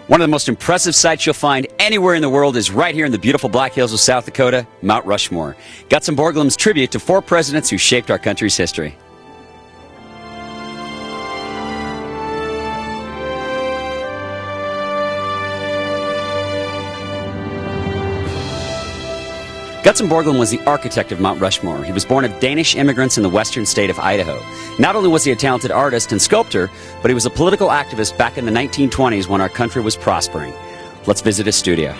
One of the most impressive sights you'll find anywhere in the world is right here in the beautiful Black Hills of South Dakota, Mount Rushmore. Gutzon-Borglum's tribute to 4 presidents who shaped our country's history. Gutzon-Borglum was the architect of Mount Rushmore. He was born of Danish immigrants in the western state of Idaho. Not only was he a talented artist and sculptor, but he was a political activist back in the 1920s when our country was prospering. Let's visit his studio.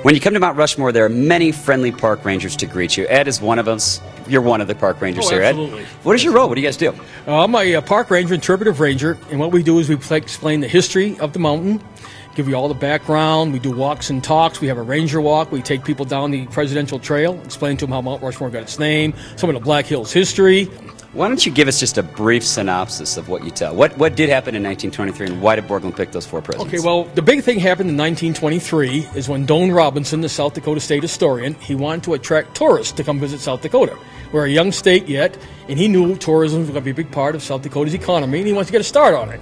When you come to Mount Rushmore, there are many friendly park rangers to greet you. Ed is one of us. You're one of the park rangers here, Ed. Absolutely. What is your role? What do you guys do? I'm a park ranger, interpretive ranger, and what we do is we explain the history of the mountain, give you all the background. We do walks and talks. We have a ranger walk. We take people down the Presidential Trail, explain to them how Mount Rushmore got its name, some of the Black Hills history. Why don't you give us just a brief synopsis of what you tell? What did happen in 1923, and why did Borglum pick those 4 presidents? Okay, well, the big thing happened in 1923 is when Doane Robinson, the South Dakota state historian, he wanted to attract tourists to come visit South Dakota. We're a young state yet, and he knew tourism was going to be a big part of South Dakota's economy, and he wanted to get a start on it.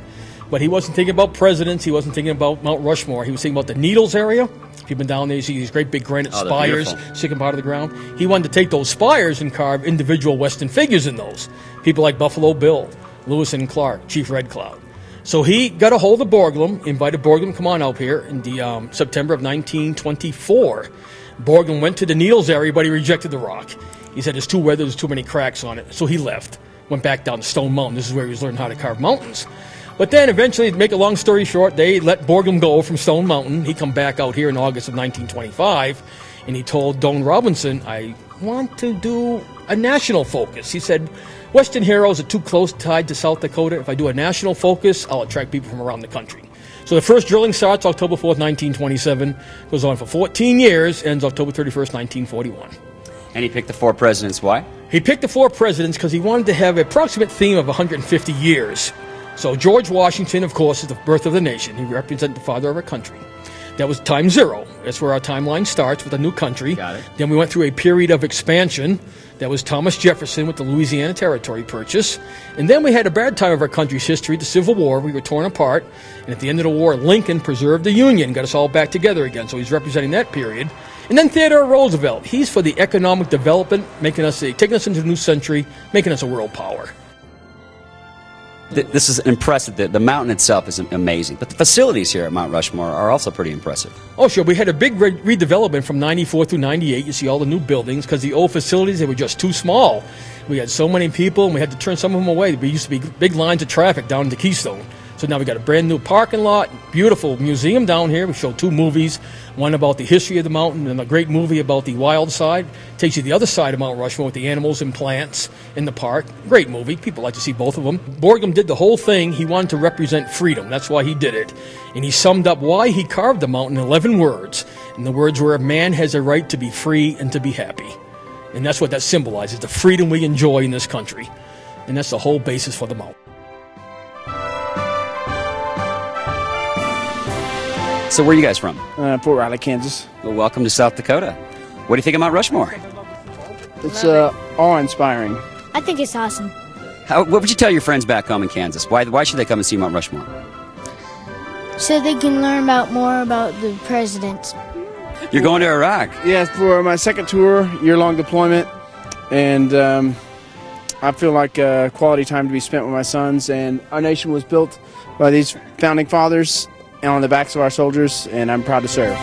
But he wasn't thinking about presidents. He wasn't thinking about Mount Rushmore. He was thinking about the Needles area. If you've been down there, you see these great big granite spires sticking out of the ground. He wanted to take those spires and carve individual Western figures in those. People like Buffalo Bill, Lewis and Clark, Chief Red Cloud. So he got a hold of Borglum, invited Borglum to come on out here in the September of 1924. Borglum went to the Needles area, but he rejected the rock. He said, there's too many cracks on it. So he left, went back down to Stone Mountain. This is where he was learning how to carve mountains. But then eventually, to make a long story short, they let Borglum go from Stone Mountain. He come back out here in August of 1925, and he told Doane Robinson, I want to do a national focus. He said, Western heroes are too close tied to South Dakota. If I do a national focus, I'll attract people from around the country. So the first drilling starts October 4th, 1927, goes on for 14 years, ends October 31st, 1941. And he picked the 4 presidents. Why? He picked the 4 presidents because he wanted to have an approximate theme of 150 years. So George Washington, of course, is the birth of the nation. He represented the father of our country. That was time 0. That's where our timeline starts with a new country. Got it. Then we went through a period of expansion. That was Thomas Jefferson with the Louisiana Territory Purchase. And then we had a bad time of our country's history, the Civil War. We were torn apart. And at the end of the war, Lincoln preserved the Union, got us all back together again. So he's representing that period. And then Theodore Roosevelt. He's for the economic development, taking us into the new century, making us a world power. This is impressive. The mountain itself is amazing, but the facilities here at Mount Rushmore are also pretty impressive. Oh, sure. We had a big redevelopment from 94 through 98. You see all the new buildings because the old facilities, they were just too small. We had so many people, and we had to turn some of them away. There used to be big lines of traffic down into Keystone. So now we got a brand new parking lot, beautiful museum down here. We show 2 movies, one about the history of the mountain and a great movie about the wild side. Takes you to the other side of Mount Rushmore with the animals and plants in the park. Great movie. People like to see both of them. Borglum did the whole thing. He wanted to represent freedom. That's why he did it. And he summed up why he carved the mountain in 11 words. And the words were, man has a right to be free and to be happy. And that's what that symbolizes, the freedom we enjoy in this country. And that's the whole basis for the mountain. So where are you guys from? Fort Riley, Kansas. Well, welcome to South Dakota. What do you think of Mount Rushmore? It's awe-inspiring. I think it's awesome. What would you tell your friends back home in Kansas? Why should they come and see Mount Rushmore? So they can learn more about the presidents. You're going to Iraq. Yeah, for my second tour, year-long deployment, and I feel like quality time to be spent with my sons. And our nation was built by these founding fathers and on the backs of our soldiers, and I'm proud to serve.